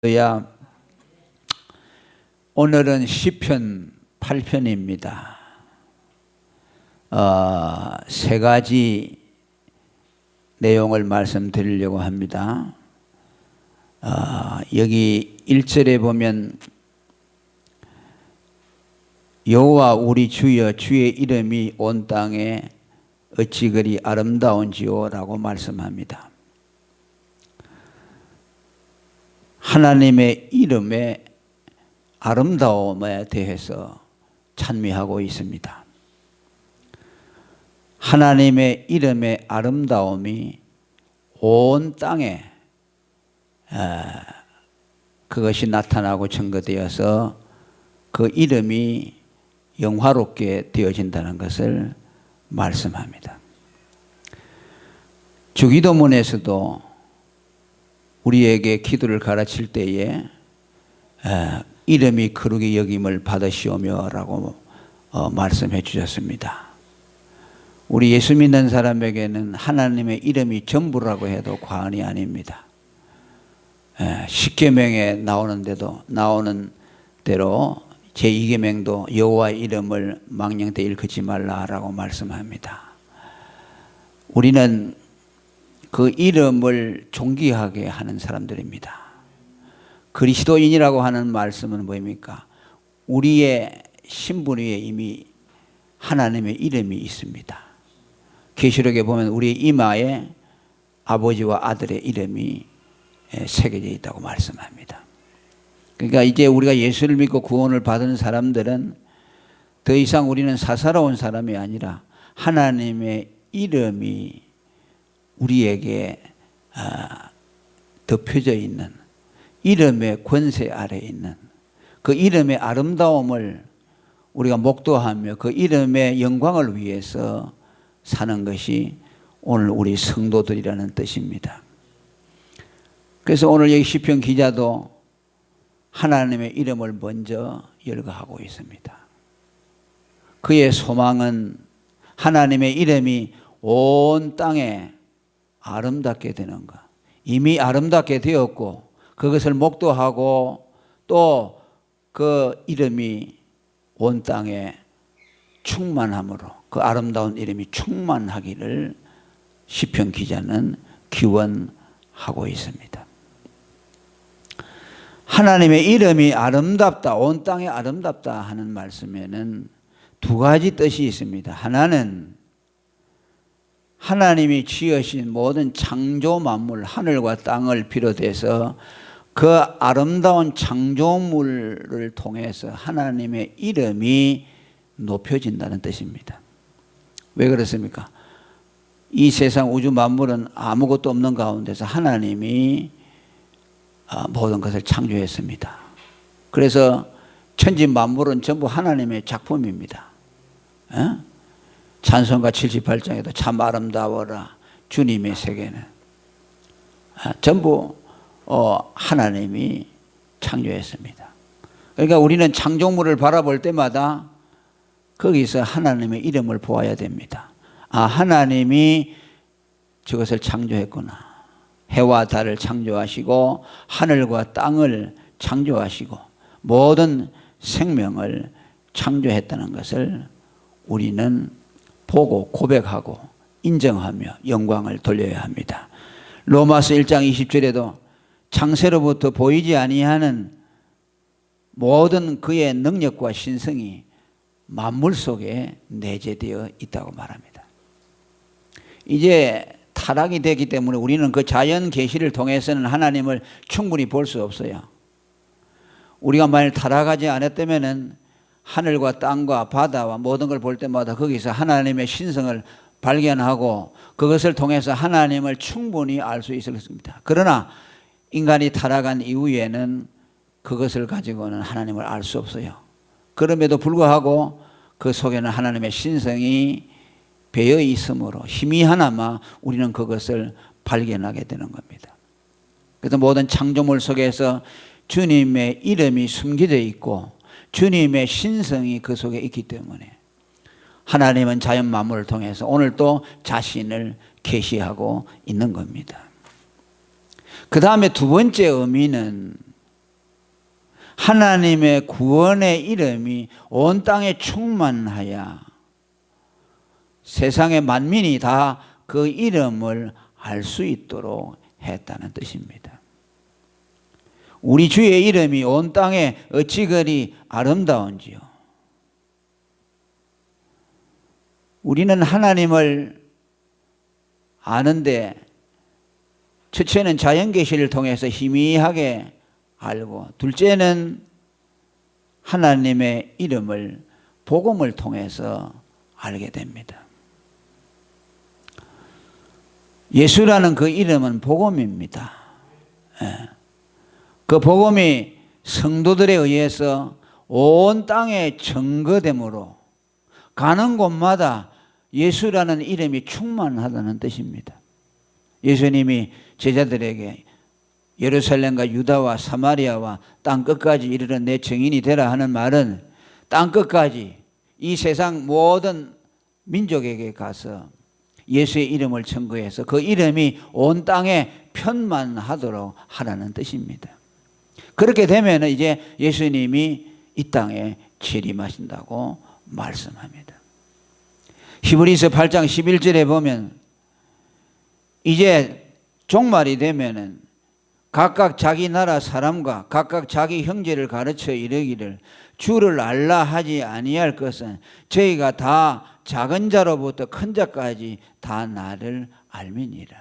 야 오늘은 시편 8편입니다. 세 가지 내용을 말씀드리려고 합니다. 여기 1절에 보면 여호와 우리 주여 주의 이름이 온 땅에 어찌 그리 아름다운지요 라고 말씀합니다. 하나님의 이름의 아름다움에 대해서 찬미하고 있습니다. 하나님의 이름의 아름다움이 온 땅에 그것이 나타나고 증거되어서 그 이름이 영화롭게 되어진다는 것을 말씀합니다. 주기도문에서도 우리에게 기도를 가르칠 때에 이름이 거룩히 여김을 받으시오며 라고 말씀해 주셨습니다. 우리 예수 믿는 사람에게는 하나님의 이름이 전부라고 해도 과언이 아닙니다. 십계명에 나오는 대로 제2계명도 여호와의 이름을 망령되 일컫지 말라라고 말씀합니다. 우리는 그 이름을 존귀하게 하는 사람들입니다. 그리스도인이라고 하는 말씀은 뭐입니까? 우리의 신분 위에 이미 하나님의 이름이 있습니다. 계시록에 보면 우리 이마에 아버지와 아들의 이름이 새겨져 있다고 말씀합니다. 그러니까 이제 우리가 예수를 믿고 구원을 받은 사람들은 더 이상 우리는 사사로운 사람이 아니라 하나님의 이름이 우리에게 덮여져 있는 이름의 권세 아래에 있는 그 이름의 아름다움을 우리가 목도하며 그 이름의 영광을 위해서 사는 것이 오늘 우리 성도들이라는 뜻입니다. 그래서 오늘 여기 시편 기자도 하나님의 이름을 먼저 열거하고 있습니다. 그의 소망은 하나님의 이름이 온 땅에 아름답게 되는 것. 이미 아름답게 되었고 그것을 목도하고 또 그 이름이 온 땅에 충만함으로 그 아름다운 이름이 충만하기를 시편 기자는 기원하고 있습니다. 하나님의 이름이 아름답다, 온 땅에 아름답다 하는 말씀에는 두 가지 뜻이 있습니다. 하나는 하나님이 지으신 모든 창조 만물, 하늘과 땅을 비롯해서 그 아름다운 창조물을 통해서 하나님의 이름이 높여진다는 뜻입니다. 왜 그렇습니까? 이 세상 우주 만물은 아무것도 없는 가운데서 하나님이 모든 것을 창조했습니다. 그래서 천지 만물은 전부 하나님의 작품입니다. 찬송가 78장에도 참 아름다워라 주님의 세계는 전부 하나님이 창조했습니다. 그러니까 우리는 창조물을 바라볼 때마다 거기서 하나님의 이름을 보아야 됩니다. 하나님이 저것을 창조했구나. 해와 달을 창조하시고 하늘과 땅을 창조하시고 모든 생명을 창조했다는 것을 우리는 보고 고백하고 인정하며 영광을 돌려야 합니다. 로마서 1장 20절에도 창세로부터 보이지 아니하는 모든 그의 능력과 신성이 만물 속에 내재되어 있다고 말합니다. 이제 타락이 되기 때문에 우리는 그 자연 계시를 통해서는 하나님을 충분히 볼 수 없어요. 우리가 만일 타락하지 않았다면은 하늘과 땅과 바다와 모든 걸 볼 때마다 거기서 하나님의 신성을 발견하고 그것을 통해서 하나님을 충분히 알 수 있었습니다. 그러나 인간이 타락한 이후에는 그것을 가지고는 하나님을 알 수 없어요. 그럼에도 불구하고 그 속에는 하나님의 신성이 배어 있으므로 희미하나마 우리는 그것을 발견하게 되는 겁니다. 그래서 모든 창조물 속에서 주님의 이름이 숨겨져 있고 주님의 신성이 그 속에 있기 때문에 하나님은 자연 만물을 통해서 오늘 또 자신을 계시하고 있는 겁니다. 그 다음에 두 번째 의미는 하나님의 구원의 이름이 온 땅에 충만하여 세상의 만민이 다 그 이름을 알 수 있도록 했다는 뜻입니다. 우리 주의 이름이 온 땅에 어찌 그리 아름다운지요. 우리는 하나님을 아는데 첫째는 자연계시를 통해서 희미하게 알고, 둘째는 하나님의 이름을 복음을 통해서 알게 됩니다. 예수라는 그 이름은 복음입니다. 그 복음이 성도들에 의해서 온 땅에 증거됨으로 가는 곳마다 예수라는 이름이 충만하다는 뜻입니다. 예수님이 제자들에게 예루살렘과 유다와 사마리아와 땅 끝까지 이르러 내 증인이 되라 하는 말은 땅 끝까지 이 세상 모든 민족에게 가서 예수의 이름을 증거해서 그 이름이 온 땅에 편만하도록 하라는 뜻입니다. 그렇게 되면 이제 예수님이 이 땅에 재림하신다고 말씀합니다. 히브리서 8장 11절에 보면 이제 종말이 되면은 각각 자기 나라 사람과 각각 자기 형제를 가르쳐 이르기를 주를 알라 하지 아니할 것은 저희가 다 작은 자로부터 큰 자까지 다 나를 알미니라.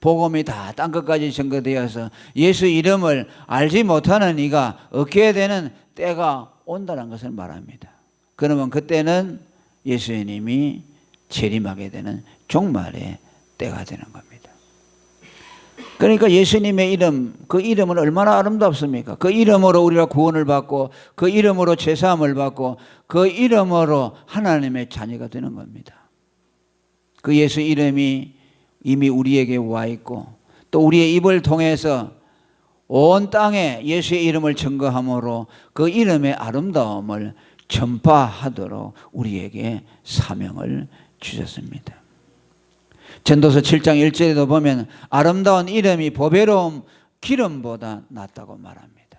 복음이 다 땅끝까지 증거되어서 예수 이름을 알지 못하는 이가 얻게 되는 때가 온다는 것을 말합니다. 그러면 그때는 예수님이 재림하게 되는 종말의 때가 되는 겁니다. 그러니까 예수님의 이름, 그 이름은 얼마나 아름답습니까? 그 이름으로 우리가 구원을 받고 그 이름으로 죄사함을 받고 그 이름으로 하나님의 자녀가 되는 겁니다. 그 예수 이름이 이미 우리에게 와 있고 또 우리의 입을 통해서 온 땅에 예수의 이름을 증거함으로 그 이름의 아름다움을 전파하도록 우리에게 사명을 주셨습니다. 전도서 7장 1절에도 보면 아름다운 이름이 보배로운 기름보다 낫다고 말합니다.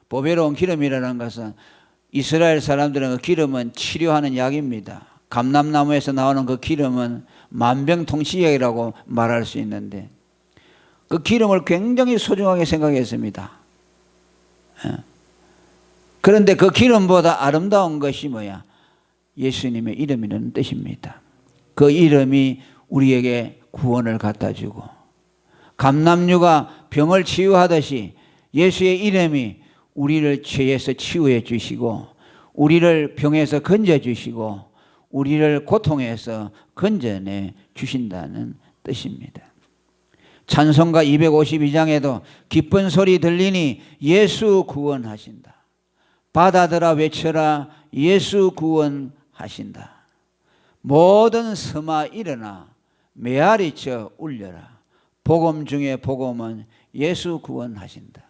보배로운 기름이라는 것은 이스라엘 사람들은 그 기름은 치료하는 약입니다. 감람나무에서 나오는 그 기름은 만병통치약이라고 말할 수 있는데 그 기름을 굉장히 소중하게 생각했습니다. 그런데 그 기름보다 아름다운 것이 뭐야? 예수님의 이름이라는 뜻입니다. 그 이름이 우리에게 구원을 갖다 주고 감람류가 병을 치유하듯이 예수의 이름이 우리를 죄에서 치유해 주시고 우리를 병에서 건져 주시고 우리를 고통에서 건져내 주신다는 뜻입니다. 찬송가 252장에도 기쁜 소리 들리니 예수 구원하신다. 바다들아 외쳐라 예수 구원하신다. 모든 섬아 일어나 메아리쳐 울려라. 복음 중에 복음은 예수 구원하신다.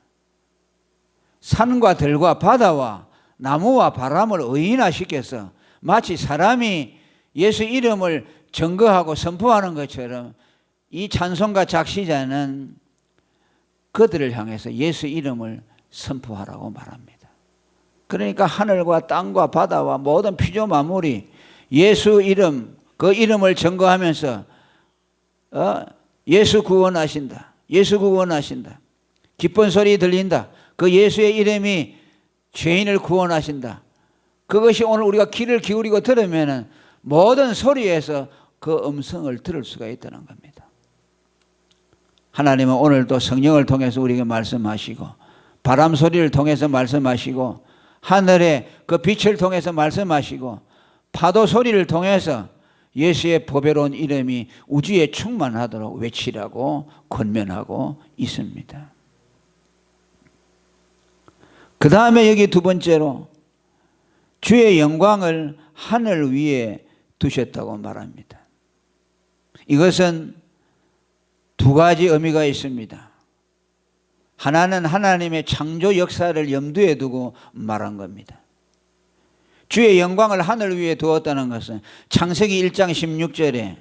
산과 들과 바다와 나무와 바람을 의인화시켜서 마치 사람이 예수 이름을 증거하고 선포하는 것처럼 이 찬송가 작시자는 그들을 향해서 예수 이름을 선포하라고 말합니다. 그러니까 하늘과 땅과 바다와 모든 피조 만물이 예수 이름, 그 이름을 증거하면서 예수 구원하신다. 예수 구원하신다. 기쁜 소리 들린다. 그 예수의 이름이 죄인을 구원하신다. 그것이 오늘 우리가 귀를 기울이고 들으면 모든 소리에서 그 음성을 들을 수가 있다는 겁니다. 하나님은 오늘도 성령을 통해서 우리에게 말씀하시고 바람 소리를 통해서 말씀하시고 하늘의 그 빛을 통해서 말씀하시고 파도 소리를 통해서 예수의 보배로운 이름이 우주에 충만하도록 외치라고 권면하고 있습니다. 그 다음에 여기 두 번째로 주의 영광을 하늘 위에 두셨다고 말합니다. 이것은 두 가지 의미가 있습니다. 하나는 하나님의 창조 역사를 염두에 두고 말한 겁니다. 주의 영광을 하늘 위에 두었다는 것은 창세기 1장 16절에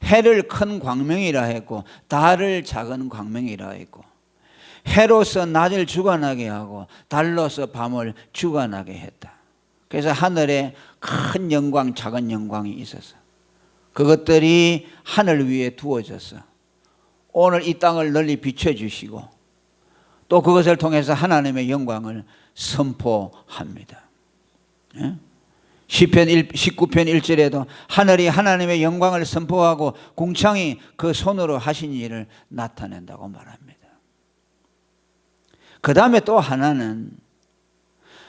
해를 큰 광명이라 했고 달을 작은 광명이라 했고 해로서 낮을 주관하게 하고 달로서 밤을 주관하게 했다. 그래서 하늘에 큰 영광, 작은 영광이 있어서 그것들이 하늘 위에 두어져서 오늘 이 땅을 널리 비춰주시고 또 그것을 통해서 하나님의 영광을 선포합니다. 시편 19편 1절에도 하늘이 하나님의 영광을 선포하고 궁창이 그 손으로 하신 일을 나타낸다고 말합니다. 그 다음에 또 하나는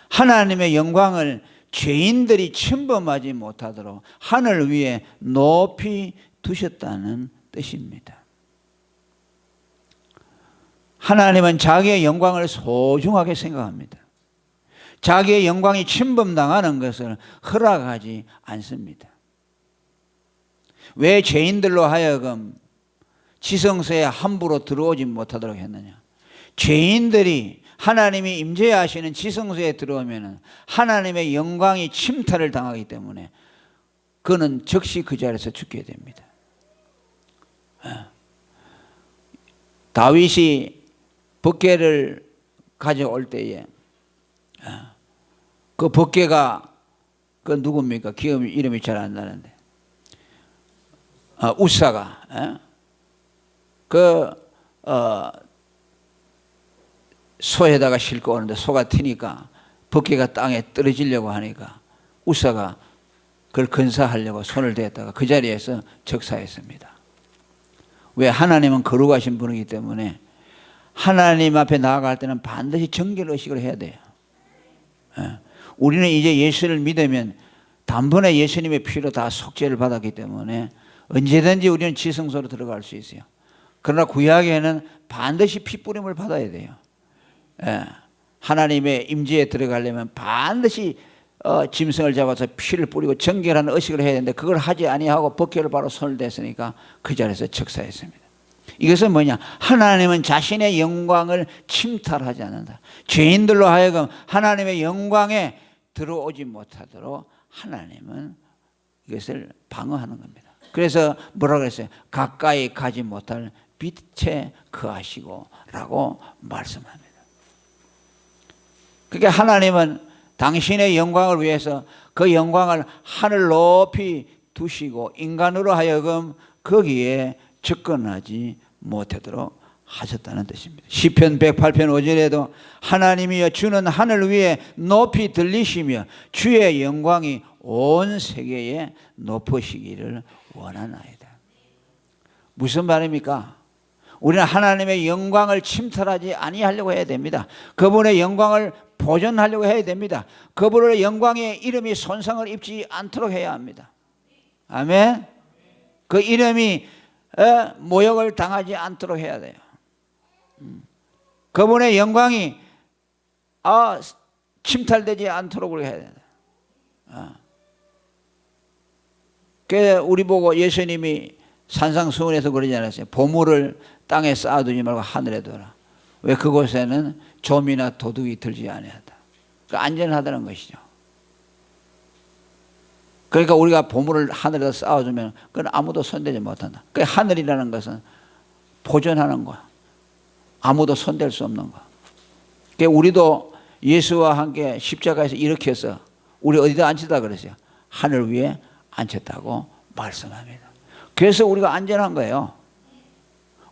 하나님의 영광을 죄인들이 침범하지 못하도록 하늘 위에 높이 두셨다는 뜻입니다. 하나님은 자기의 영광을 소중하게 생각합니다. 자기의 영광이 침범당하는 것을 허락하지 않습니다. 왜 죄인들로 하여금 지성소에 함부로 들어오지 못하도록 했느냐? 죄인들이 하나님이 임재하시는 지성소에 들어오면 하나님의 영광이 침탈을 당하기 때문에 그는 즉시 그 자리에서 죽게 됩니다. 다윗이 법궤를 가져올 때에 그 법궤가 그 누굽니까? 기억이 이름이 잘 안 나는데 우사가 소에다가 싣고 오는데 소가 튀니까 법궤가 땅에 떨어지려고 하니까 우사가 그걸 건사하려고 손을 대었다가 그 자리에서 적사했습니다. 왜? 하나님은 거룩하신 분이기 때문에 하나님 앞에 나아갈 때는 반드시 정결의식을 해야 돼요. 우리는 이제 예수를 믿으면 단번에 예수님의 피로 다 속죄를 받았기 때문에 언제든지 우리는 지성소로 들어갈 수 있어요. 그러나 구약에는 반드시 핏부림을 받아야 돼요. 하나님의 임재에 들어가려면 반드시 짐승을 잡아서 피를 뿌리고 정결한 의식을 해야 되는데 그걸 하지 아니하고 법궤를 바로 손을 댔으니까 그 자리에서 척사했습니다. 이것은 뭐냐? 하나님은 자신의 영광을 침탈하지 않는다. 죄인들로 하여금 하나님의 영광에 들어오지 못하도록 하나님은 이것을 방어하는 겁니다. 그래서 뭐라고 그랬어요? 가까이 가지 못할 빛에 거하시고 라고 말씀합니다. 그러니까 하나님은 당신의 영광을 위해서 그 영광을 하늘 높이 두시고 인간으로 하여금 거기에 접근하지 못하도록 하셨다는 뜻입니다. 시편 108편 5절에도 하나님이여 주는 하늘 위에 높이 들리시며 주의 영광이 온 세계에 높으시기를 원하나이다. 무슨 말입니까? 우리는 하나님의 영광을 침탈하지 아니하려고 해야 됩니다. 그분의 영광을 보존하려고 해야 됩니다. 그분의 영광의 이름이 손상을 입지 않도록 해야 합니다. 아멘. 그 이름이 모욕을 당하지 않도록 해야 돼요. 그분의 영광이 침탈되지 않도록 해야 돼요. 그래서 우리 보고 예수님이 산상수훈에서 그러지 않았어요? 보물을 땅에 쌓아두지 말고 하늘에 둬라. 왜? 그곳에는 좀이나 도둑이 들지 아니하다. 그러니까 안전하다는 것이죠. 그러니까 우리가 보물을 하늘에다 쌓아두면 그건 아무도 손대지 못한다. 그 하늘이라는 것은 보존하는 거야. 아무도 손댈 수 없는 거야. 그러니까 우리도 예수와 함께 십자가에서 이렇게 해서 우리 어디다 앉혔다 그랬어요? 하늘 위에 앉혔다고 말씀합니다. 그래서 우리가 안전한 거예요.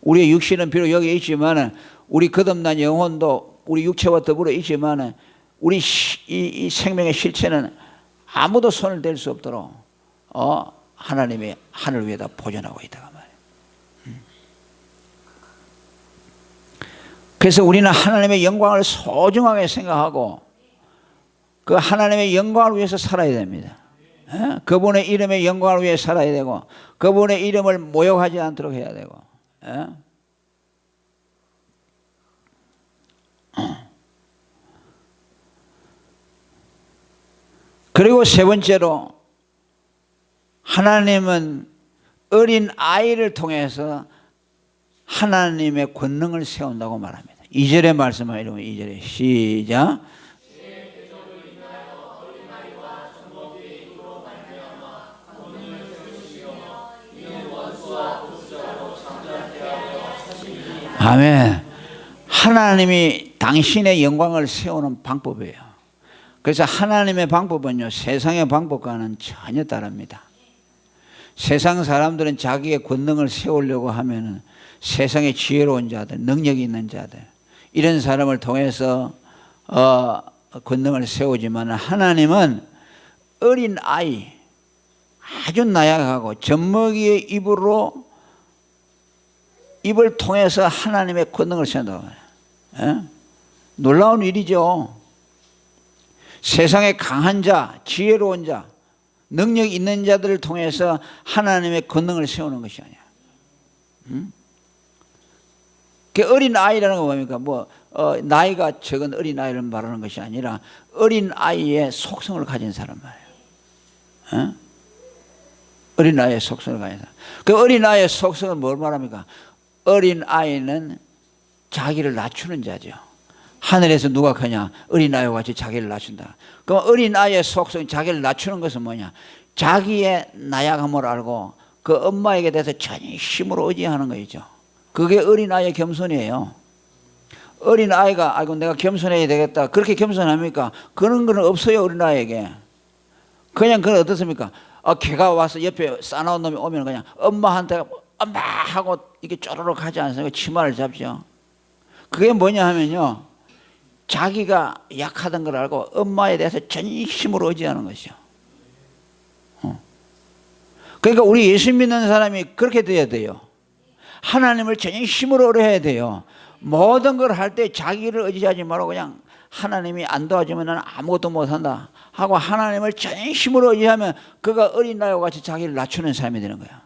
우리의 육신은 비록 여기 있지만 우리 거듭난 영혼도 우리 육체와 더불어 있지만 우리 이 생명의 실체는 아무도 손을 댈 수 없도록 하나님의 하늘 위에다 보존하고 있다가 말이에요. 그래서 우리는 하나님의 영광을 소중하게 생각하고 그 하나님의 영광을 위해서 살아야 됩니다. 그분의 이름의 영광을 위해 살아야 되고 그분의 이름을 모욕하지 않도록 해야 되고 그리고 세 번째로 하나님은 어린 아이를 통해서 하나님의 권능을 세운다고 말합니다. 2절의 말씀을 읽으면 2절에 시작. 아멘. 하나님이 당신의 영광을 세우는 방법이에요. 그래서 하나님의 방법은요, 세상의 방법과는 전혀 다릅니다. 세상 사람들은 자기의 권능을 세우려고 하면은 세상에 지혜로운 자들, 능력이 있는 자들, 이런 사람을 통해서 권능을 세우지만, 하나님은 어린 아이, 아주 나약하고 젖먹이의 입을 통해서 하나님의 권능을 세운다고 해요. 놀라운 일이죠. 세상에 강한 자, 지혜로운 자, 능력 있는 자들을 통해서 하나님의 권능을 세우는 것이 아니야. 그 어린 아이라는 건 뭡니까? 나이가 적은 어린 아이를 말하는 것이 아니라 어린 아이의 속성을 가진 사람 말이에요. 어린 아이의 속성을 가진 사람. 그 어린 아이의 속성은 뭘 말합니까? 어린 아이는 자기를 낮추는 자죠. 하늘에서 누가 크냐? 어린 아이와 같이 자기를 낮춘다. 그럼 어린 아이의 속성, 자기를 낮추는 것은 뭐냐? 자기의 나약함을 알고 그 엄마에게 대해서 전심으로 의지하는 거죠. 그게 어린 아이의 겸손이에요. 어린 아이가 아이고 내가 겸손해야 되겠다, 그렇게 겸손합니까? 그런 건 없어요. 어린 아이에게 그냥 그건 어떻습니까? 개가 와서 옆에 싸나운 놈이 오면 그냥 엄마한테 엄마 하고 이렇게 쪼르륵 하지 않습니까? 치마를 잡죠. 그게 뭐냐 하면요, 자기가 약하던 걸 알고 엄마에 대해서 전심으로 의지하는 것이요. 그러니까 우리 예수 믿는 사람이 그렇게 돼야 돼요. 하나님을 전심으로 의뢰해야 돼요. 모든 걸 할 때 자기를 의지하지 말고 그냥 하나님이 안 도와주면 나는 아무것도 못한다 하고 하나님을 전심으로 의지하면 그가 어린 아이와 같이 자기를 낮추는 사람이 되는 거야.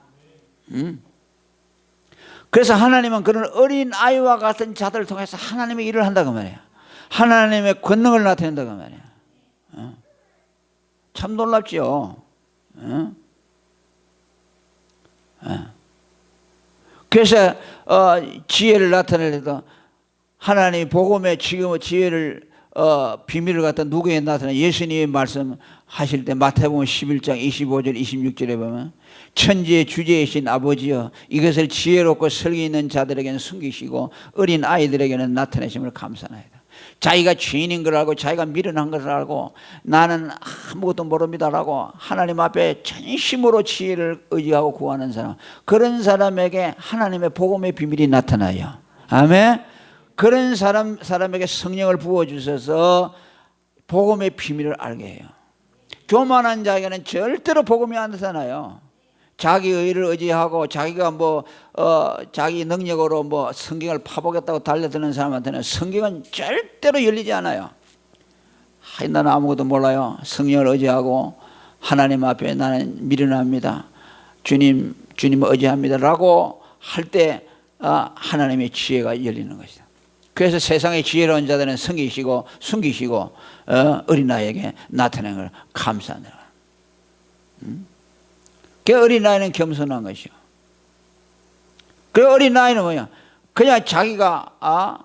그래서 하나님은 그런 어린 아이와 같은 자들을 통해서 하나님의 일을 한다고 말이에요. 하나님의 권능을 나타낸다고 말이에요. 참 놀랍죠. 그래서 지혜를 나타내려도 하나님이 복음의 지혜를 비밀을 갖다 누구에게 나타내? 예수님이 말씀하실 때 마태복음 11장 25절 26절에 보면 천지의 주제이신 아버지여 이것을 지혜롭고 설기 있는 자들에게는 숨기시고 어린 아이들에게는 나타내심을 감사하나이다. 자기가 죄인인 걸 알고 자기가 미련한 것을 알고 나는 아무것도 모릅니다라고 하나님 앞에 전심으로 지혜를 의지하고 구하는 사람, 그런 사람에게 하나님의 복음의 비밀이 나타나요. 아멘. 그런 사람에게 성령을 부어주셔서 복음의 비밀을 알게 해요. 교만한 자에게는 절대로 복음이 안 나타나요. 자기 의를 의지하고 자기가 자기 능력으로 성경을 파보겠다고 달려드는 사람한테는 성경은 절대로 열리지 않아요. 나는 아무것도 몰라요. 성령을 의지하고 하나님 앞에 나는 미련합니다. 주님을 의지합니다 라고 할 때 하나님의 지혜가 열리는 것이다. 그래서 세상의 지혜로운 자들은 숨기시고 어린아이에게 나타내는 걸 감사하느라. 그 어린아이는 겸손한 것이요. 그 어린아이는 뭐야? 그냥 자기가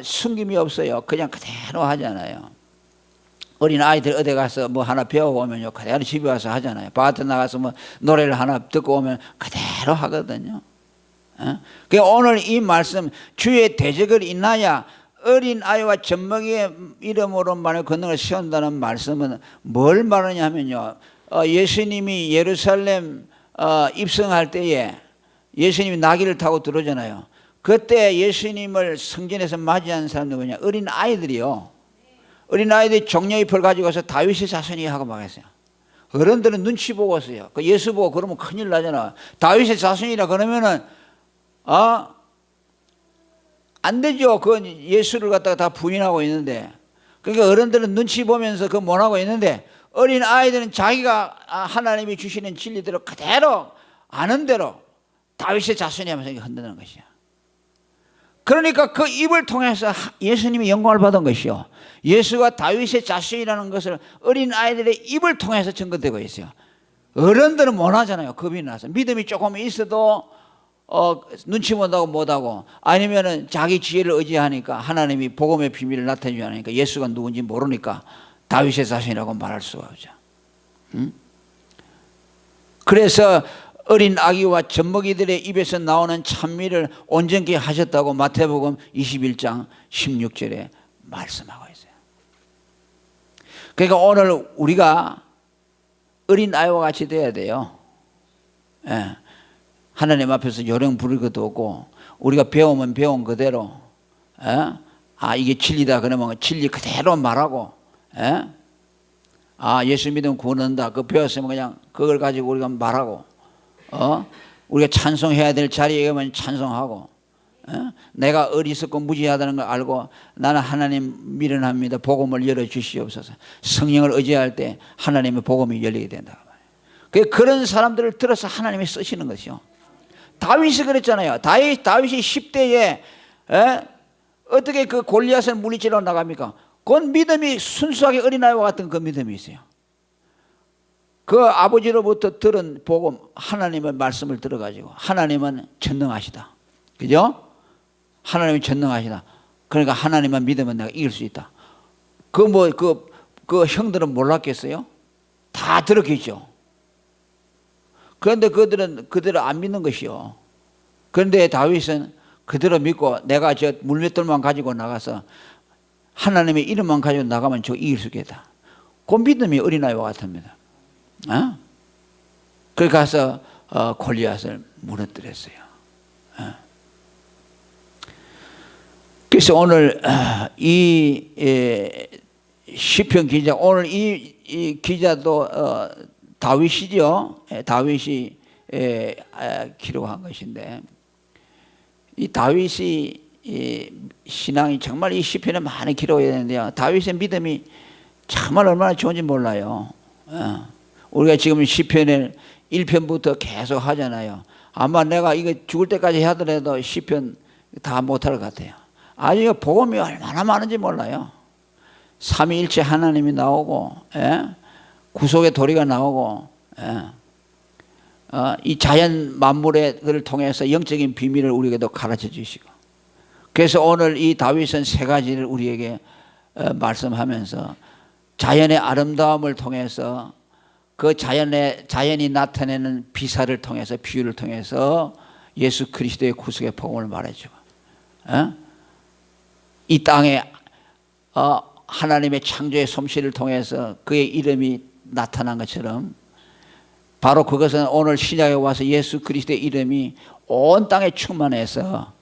숨김이 없어요. 그냥 그대로 하잖아요. 어린아이들 어디 가서 하나 배워오면요, 그대로 집에 와서 하잖아요. 밭에 나가서 노래를 하나 듣고 오면 그대로 하거든요. 그러니까 오늘 이 말씀, 주의 대적을 인하여 어린 아이와 젖먹이의 이름으로 만의 권능을 세운다는 말씀은 뭘 말하냐 하면요, 예수님이 예루살렘 입성할 때에 예수님이 나귀를 타고 들어오잖아요. 그때 예수님을 성전에서 맞이하는 사람들 뭐냐? 어린 아이들이요. 어린 아이들이 종려잎을 가지고 와서 다윗의 자손이 하고 막 했어요. 어른들은 눈치 보고 있어요. 그 예수 보고 그러면 큰일 나잖아. 다윗의 자손이라 그러면은 안 되죠. 그건 예수를 갖다가 다 부인하고 있는데. 그러니까 어른들은 눈치 보면서 그거 못하고 있는데, 어린 아이들은 자기가 하나님이 주시는 진리대로 그대로 아는 대로 다윗의 자손이 하면서 흔드는 것이야. 그러니까 그 입을 통해서 예수님이 영광을 받은 것이요, 예수가 다윗의 자손이라는 것을 어린 아이들의 입을 통해서 증거되고 있어요. 어른들은 못하잖아요. 겁이 나서. 믿음이 조금 있어도 눈치 본다고 못하고, 아니면은 자기 지혜를 의지하니까 하나님이 복음의 비밀을 나타내지 않으니까 예수가 누군지 모르니까 다윗의 자손이라고 말할 수가 없죠. 그래서 어린 아기와 젖먹이들의 입에서 나오는 찬미를 온전케 하셨다고 마태복음 21장 16절에 말씀하고 있어요. 그러니까 오늘 우리가 어린 아이와 같이 돼야 돼요. 예. 하나님 앞에서 요령 부릴 것도 없고, 우리가 배우면 배운 그대로, 예? 아 이게 진리다 그러면 진리 그대로 말하고, 예? 아 예수 믿으면 구원한다 그거 배웠으면 그냥 그걸 가지고 우리가 말하고, 우리가 찬송해야 될 자리에 가면 찬송하고, 내가 어리석고 무지하다는 걸 알고 나는 하나님 미련합니다. 복음을 열어주시옵소서. 성령을 의지할 때 하나님의 복음이 열리게 된다. 그런 사람들을 들어서 하나님이 쓰시는 것이요. 다윗이 그랬잖아요. 다윗이 10대에 어떻게 그 골리앗을 물리치러 나갑니까? 그건 믿음이 순수하게 어린아이와 같은 그 믿음이 있어요. 그 아버지로부터 들은 복음, 하나님의 말씀을 들어가지고, 하나님은 전능하시다. 그죠? 하나님은 전능하시다. 그러니까 하나님만 믿으면 내가 이길 수 있다. 그 형들은 몰랐겠어요? 다 들었겠죠. 그런데 그들은 그대로 안 믿는 것이요. 그런데 다윗은 그대로 믿고 내가 저 물맷돌만 가지고 나가서 하나님의 이름만 가지고 나가면 저 이길 수 있겠다. 그 믿음이 어린아이와 같습니다. 그래 가서 골리앗을 무너뜨렸어요. 그래서 오늘 이 시편 기자, 오늘 이 기자도 다윗이죠. 다윗이 기록한 것인데, 이 다윗이 신앙이 정말 이 시편에 많이 기록해야 되는데요. 다윗의 믿음이 정말 얼마나 좋은지 몰라요. 우리가 지금 시편을 1편부터 계속 하잖아요. 아마 내가 이거 죽을 때까지 하더라도 시편 다 못할 것 같아요. 아직 복음이 얼마나 많은지 몰라요. 삼위일체 하나님이 나오고, 구속의 도리가 나오고, 이 자연 만물의 그를 통해서 영적인 비밀을 우리에게도 가르쳐 주시고, 그래서 오늘 이 다윗은 세 가지를 우리에게 말씀하면서 자연의 아름다움을 통해서, 그 자연이 나타내는 비사를 통해서, 비유를 통해서 예수 그리스도의 구속의 복음을 말해주고, 이 땅에 하나님의 창조의 솜씨를 통해서 그의 이름이 나타난 것처럼, 바로 그것은 오늘 신약에 와서 예수 그리스도의 이름이 온 땅에 충만해서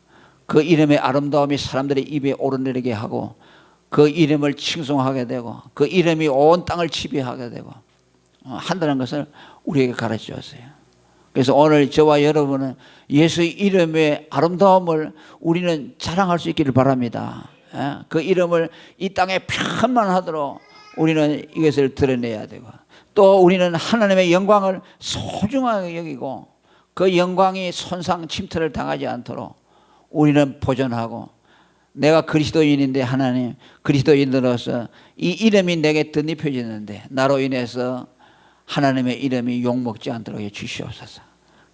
그 이름의 아름다움이 사람들의 입에 오르내리게 하고, 그 이름을 칭송하게 되고, 그 이름이 온 땅을 지배하게 되고 한다는 것을 우리에게 가르쳐 줬어요. 그래서 오늘 저와 여러분은 예수의 이름의 아름다움을 우리는 자랑할 수 있기를 바랍니다. 그 이름을 이 땅에 편만하도록 우리는 이것을 드러내야 되고, 또 우리는 하나님의 영광을 소중하게 여기고 그 영광이 손상 침탈을 당하지 않도록 우리는 보존하고, 내가 그리스도인인데 하나님 그리스도인으로서 이 이름이 내게 덧입혀지는데 나로 인해서 하나님의 이름이 욕먹지 않도록 해주시옵소서.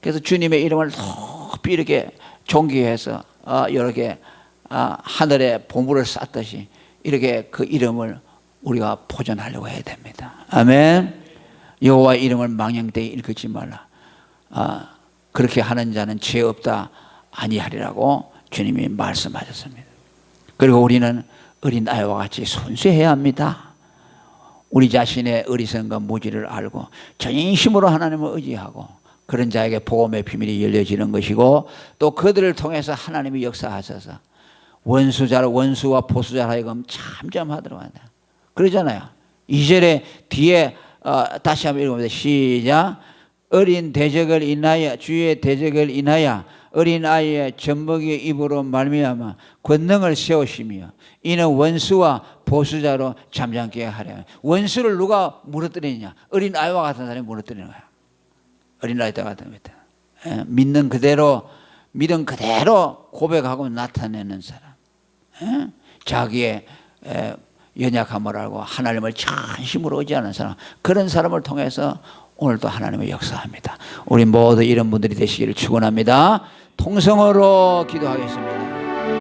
그래서 주님의 이름을 높이 이렇게 존귀해서 이렇게 하늘에 보물을 쌓듯이 이렇게 그 이름을 우리가 보존하려고 해야 됩니다. 아멘. 여호와의 이름을 망령되이 일컫지 말라. 그렇게 하는 자는 죄 없다 아니하리라고 주님이 말씀하셨습니다. 그리고 우리는 어린 아이와 같이 순수해야 합니다. 우리 자신의 어리석음과 무지를 알고 전심으로 하나님을 의지하고, 그런 자에게 복음의 비밀이 열려지는 것이고, 또 그들을 통해서 하나님이 역사하셔서 원수와 보수자로 하여금 잠잠하도록 한다. 그러잖아요. 2절에 뒤에 다시 한번 읽어봅니다. 시작. 어린 대적을 인하여, 주의 대적을 인하여 어린 아이의 젖먹이의 입으로 말미암아 권능을 세우시며 이는 원수와 보수자로 잠잠케 하려. 원수를 누가 무너뜨리느냐? 어린 아이와 같은 사람이 무너뜨리는 거야. 어린 아이와 같은 거야. 믿는 그대로, 믿음 그대로 고백하고 나타내는 사람. 자기의 연약함을 알고 하나님을 전심으로 의지하는 사람, 그런 사람을 통해서 오늘도 하나님의 역사합니다. 우리 모두 이런 분들이 되시기를 축원합니다. 통성으로 기도하겠습니다.